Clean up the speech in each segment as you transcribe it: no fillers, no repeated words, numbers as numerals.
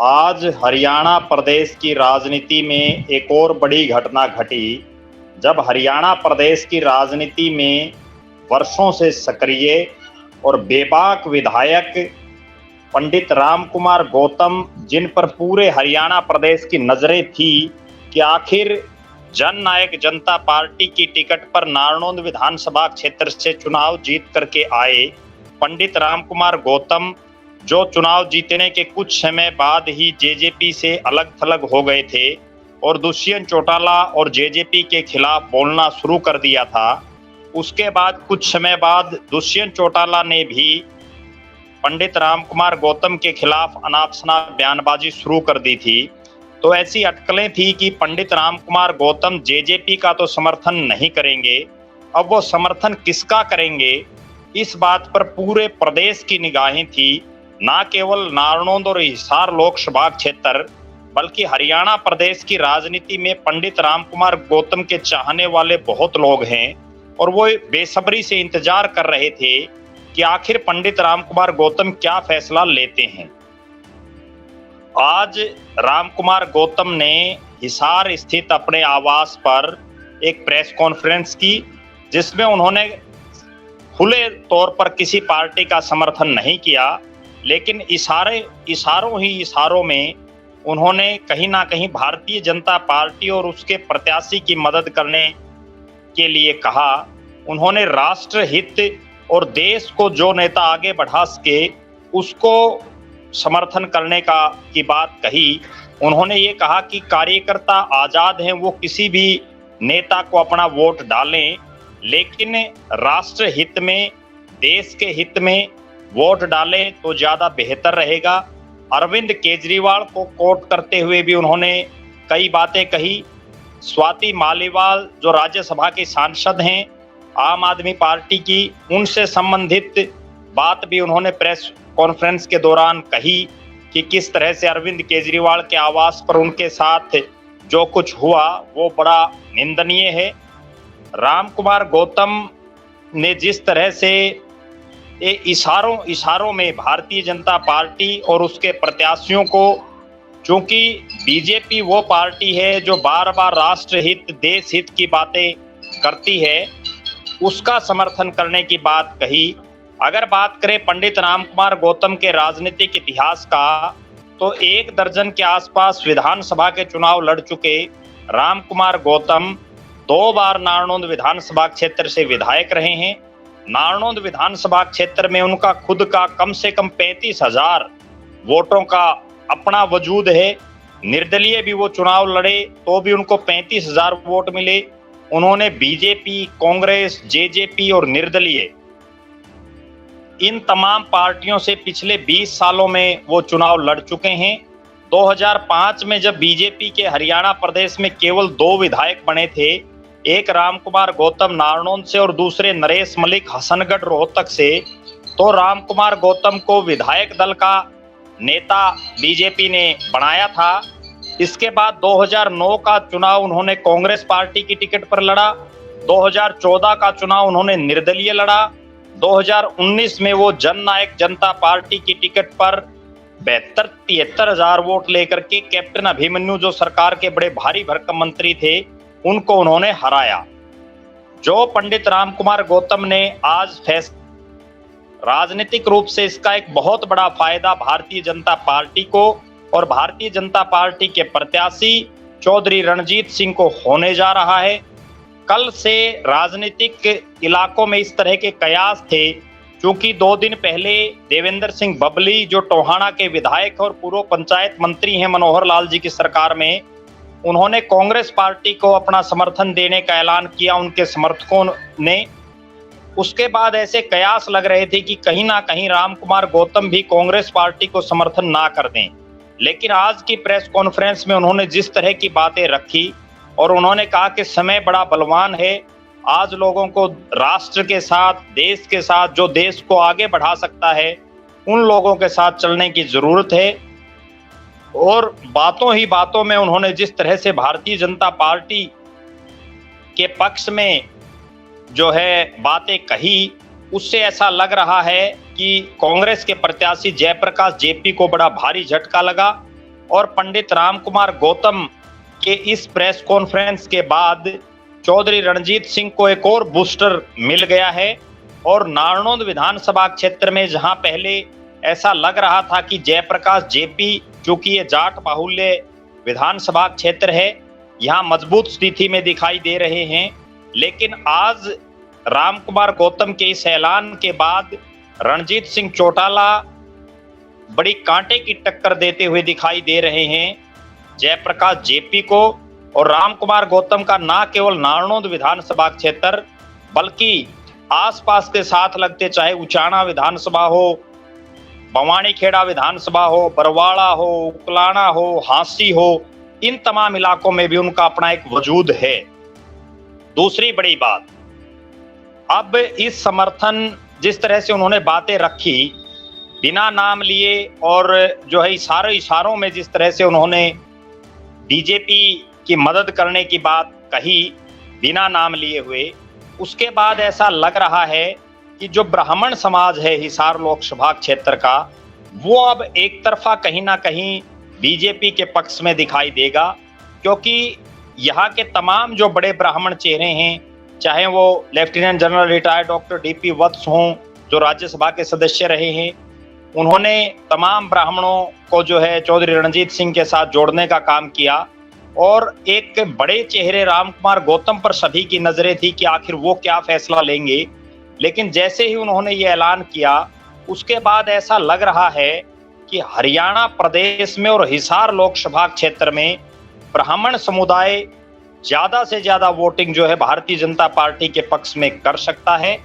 आज हरियाणा प्रदेश की राजनीति में एक और बड़ी घटना घटी जब हरियाणा प्रदेश की राजनीति में वर्षों से सक्रिय और बेबाक विधायक पंडित राम कुमार गौतम, जिन पर पूरे हरियाणा प्रदेश की नजरें थी कि आखिर जन नायक जनता पार्टी की टिकट पर नारनौंद विधानसभा क्षेत्र से चुनाव जीत करके आए पंडित राम कुमार गौतम, जो चुनाव जीतने के कुछ समय बाद ही जेजेपी से अलग थलग हो गए थे और दुष्यंत चौटाला और जेजेपी के खिलाफ बोलना शुरू कर दिया था। उसके बाद कुछ समय बाद दुष्यंत चौटाला ने भी पंडित राम कुमार गौतम के खिलाफ अनाप शनाप बयानबाजी शुरू कर दी थी। तो ऐसी अटकलें थी कि पंडित राम कुमार गौतम जेजेपी का तो समर्थन नहीं करेंगे, अब वो समर्थन किसका करेंगे, इस बात पर पूरे प्रदेश की निगाहें थी। न केवल नारनौंद और हिसार लोकसभा क्षेत्र बल्कि हरियाणा प्रदेश की राजनीति में पंडित राम कुमार गौतम के चाहने वाले बहुत लोग हैं और वो बेसब्री से इंतजार कर रहे थे कि आखिर पंडित राम कुमार गौतम क्या फैसला लेते हैं। आज राम कुमार गौतम ने हिसार स्थित अपने आवास पर एक प्रेस कॉन्फ्रेंस की, जिसमें उन्होंने खुले तौर पर किसी पार्टी का समर्थन नहीं किया, लेकिन इशारों में उन्होंने कहीं ना कहीं भारतीय जनता पार्टी और उसके प्रत्याशी की मदद करने के लिए कहा। उन्होंने राष्ट्र हित और देश को जो नेता आगे बढ़ा सके उसको समर्थन करने की बात कही। उन्होंने ये कहा कि कार्यकर्ता आजाद हैं, वो किसी भी नेता को अपना वोट डालें, लेकिन राष्ट्र हित में, देश के हित में वोट डालें तो ज्यादा बेहतर रहेगा। अरविंद केजरीवाल को कोट करते हुए भी उन्होंने कई बातें कही। स्वाति मालीवाल जो राज्यसभा की सांसद हैं आम आदमी पार्टी की, उनसे संबंधित बात भी उन्होंने प्रेस कॉन्फ्रेंस के दौरान कही कि किस तरह से अरविंद केजरीवाल के आवास पर उनके साथ जो कुछ हुआ वो बड़ा निंदनीय है। राम कुमार गौतम ने जिस तरह से इशारों में भारतीय जनता पार्टी और उसके प्रत्याशियों को, चूंकि बीजेपी वो पार्टी है जो बार बार राष्ट्र हित, देश हित की बातें करती है, उसका समर्थन करने की बात कही। अगर बात करें पंडित राम कुमार गौतम के राजनीतिक इतिहास का, तो 1 दर्जन के आसपास विधानसभा के चुनाव लड़ चुके राम कुमार गौतम 2 बार नारनौंद विधानसभा क्षेत्र से विधायक रहे हैं। नारनौंद विधानसभा क्षेत्र में उनका खुद का कम से कम 35,000 वोटों का अपना वजूद है। निर्दलीय भी वो चुनाव लड़े तो भी उनको 35,000 वोट मिले। उन्होंने बीजेपी, कांग्रेस, जेजेपी और निर्दलीय इन तमाम पार्टियों से पिछले 20 सालों में वो चुनाव लड़ चुके हैं। 2005 में जब बीजेपी के हरियाणा प्रदेश में केवल 2 विधायक बने थे, एक राम कुमार गौतम नारनौंद से और दूसरे नरेश मलिक हसनगढ़ रोहतक से, तो राम कुमार गौतम को विधायक दल का नेता बीजेपी ने बनाया था। इसके बाद 2009 का चुनाव उन्होंने कांग्रेस पार्टी की टिकट पर लड़ा, 2014 का चुनाव उन्होंने निर्दलीय लड़ा, 2019 में वो जन नायक जनता पार्टी की टिकट पर 72-73,000 वोट लेकर के कैप्टन अभिमन्यु, जो सरकार के बड़े भारी भरकम मंत्री थे, उनको उन्होंने हराया। जो पंडित राम कुमार गौतम ने आज राजनीतिक रूप से इसका एक बहुत बड़ा फायदा भारतीय जनता पार्टी को और भारतीय जनता पार्टी के प्रत्याशी चौधरी रणजीत सिंह को होने जा रहा है। कल से राजनीतिक इलाकों में इस तरह के कयास थे, क्योंकि 2 दिन पहले देवेंद्र सिंह बबली, जो टोहाना के विधायक और पूर्व पंचायत मंत्री हैं मनोहर लाल जी की सरकार में, उन्होंने कांग्रेस पार्टी को अपना समर्थन देने का ऐलान किया उनके समर्थकों ने। उसके बाद ऐसे कयास लग रहे थे कि कहीं ना कहीं राम कुमार गौतम भी कांग्रेस पार्टी को समर्थन ना कर दें, लेकिन आज की प्रेस कॉन्फ्रेंस में उन्होंने जिस तरह की बातें रखी और उन्होंने कहा कि समय बड़ा बलवान है, आज लोगों को राष्ट्र के साथ, देश के साथ, जो देश को आगे बढ़ा सकता है, उन लोगों के साथ चलने की जरूरत है। और बातों ही बातों में उन्होंने जिस तरह से भारतीय जनता पार्टी के पक्ष में जो है बातें कही, उससे ऐसा लग रहा है कि कांग्रेस के प्रत्याशी जयप्रकाश जेपी को बड़ा भारी झटका लगा। और पंडित राम कुमार गौतम के इस प्रेस कॉन्फ्रेंस के बाद चौधरी रणजीत सिंह को एक और बूस्टर मिल गया है और नारनौंद विधानसभा क्षेत्र में जहां पहले ऐसा लग रहा था कि जयप्रकाश जेपी, चूंकि ये जाट बाहुल्य विधानसभा क्षेत्र है, यहाँ मजबूत स्थिति में दिखाई दे रहे हैं, लेकिन आज राम कुमार गौतम के इस ऐलान के बाद रणजीत सिंह चौटाला बड़ी कांटे की टक्कर देते हुए दिखाई दे रहे हैं जयप्रकाश जेपी को। और राम कुमार गौतम का ना केवल नारनौंद विधानसभा क्षेत्र बल्कि आसपास के साथ लगते चाहे उचाना विधानसभा हो, बवानीखेड़ा विधानसभा हो, बरवाड़ा हो, उकलाना हो, हांसी हो, इन तमाम इलाकों में भी उनका अपना एक वजूद है। दूसरी बड़ी बात, अब इस समर्थन जिस तरह से उन्होंने बातें रखी बिना नाम लिए और जो है इशारों में जिस तरह से उन्होंने बीजेपी की मदद करने की बात कही बिना नाम लिए हुए, उसके बाद ऐसा लग रहा है कि जो ब्राह्मण समाज है हिसार लोकसभा क्षेत्र का, वो अब एक तरफा कहीं ना कहीं बीजेपी के पक्ष में दिखाई देगा, क्योंकि यहाँ के तमाम जो बड़े ब्राह्मण चेहरे हैं, चाहे वो lieutenant general retired doctor DP Vats हों जो राज्यसभा के सदस्य रहे हैं, उन्होंने तमाम ब्राह्मणों को जो है चौधरी रणजीत सिंह के साथ जोड़ने का काम किया और एक बड़े चेहरे राम कुमार गौतम पर सभी की नजरें थी कि आखिर वो क्या फैसला लेंगे। लेकिन जैसे ही उन्होंने ये ऐलान किया उसके बाद ऐसा लग रहा है कि हरियाणा प्रदेश में और हिसार लोकसभा क्षेत्र में ब्राह्मण समुदाय ज्यादा से ज्यादा वोटिंग जो है भारतीय जनता पार्टी के पक्ष में कर सकता है।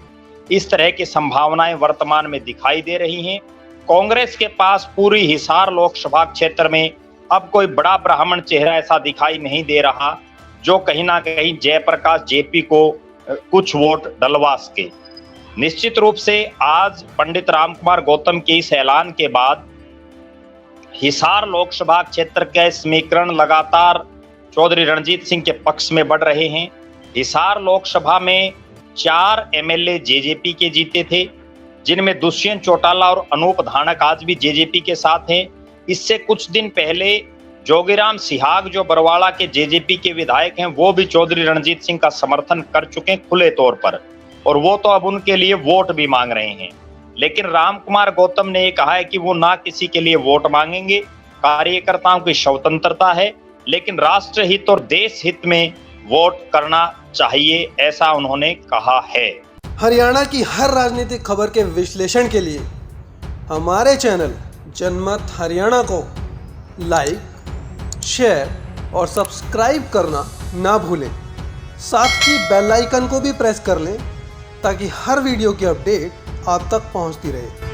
इस तरह की संभावनाएं वर्तमान में दिखाई दे रही हैं। कांग्रेस के पास पूरी हिसार लोकसभा क्षेत्र में अब कोई बड़ा ब्राह्मण चेहरा ऐसा दिखाई नहीं दे रहा जो कहीं ना कहीं जयप्रकाश जेपी को कुछ वोट डलवा सके। निश्चित रूप से आज पंडित राम कुमार गौतम के इस ऐलान के बाद हिसार लोकसभा क्षेत्र के समीकरण लगातार चौधरी रणजीत सिंह के पक्ष में बढ़ रहे हैं। हिसार लोकसभा में 4 एमएलए जेजेपी के जीते थे, जिनमें दुष्यंत चौटाला और अनूप धानक आज भी जेजेपी के साथ हैं। इससे कुछ दिन पहले जोगीराम सिहाग जो बरवाड़ा के जेजेपी के विधायक हैं, वो भी चौधरी रणजीत सिंह का समर्थन कर चुके हैं खुले तौर पर, और वो तो अब उनके लिए वोट भी मांग रहे हैं। लेकिन राम कुमार गौतम ने ये कहा है कि वो ना किसी के लिए वोट मांगेंगे, कार्यकर्ताओं की स्वतंत्रता है, लेकिन राष्ट्र हित और देश हित में वोट करना चाहिए, ऐसा उन्होंने कहा है। हरियाणा की हर राजनीतिक खबर के विश्लेषण के लिए हमारे चैनल जनमत हरियाणा को लाइक, शेयर और सब्सक्राइब करना ना भूलें। साथ ही बेल आइकन को भी प्रेस कर लें ताकि हर वीडियो की अपडेट आप तक पहुंचती रहे।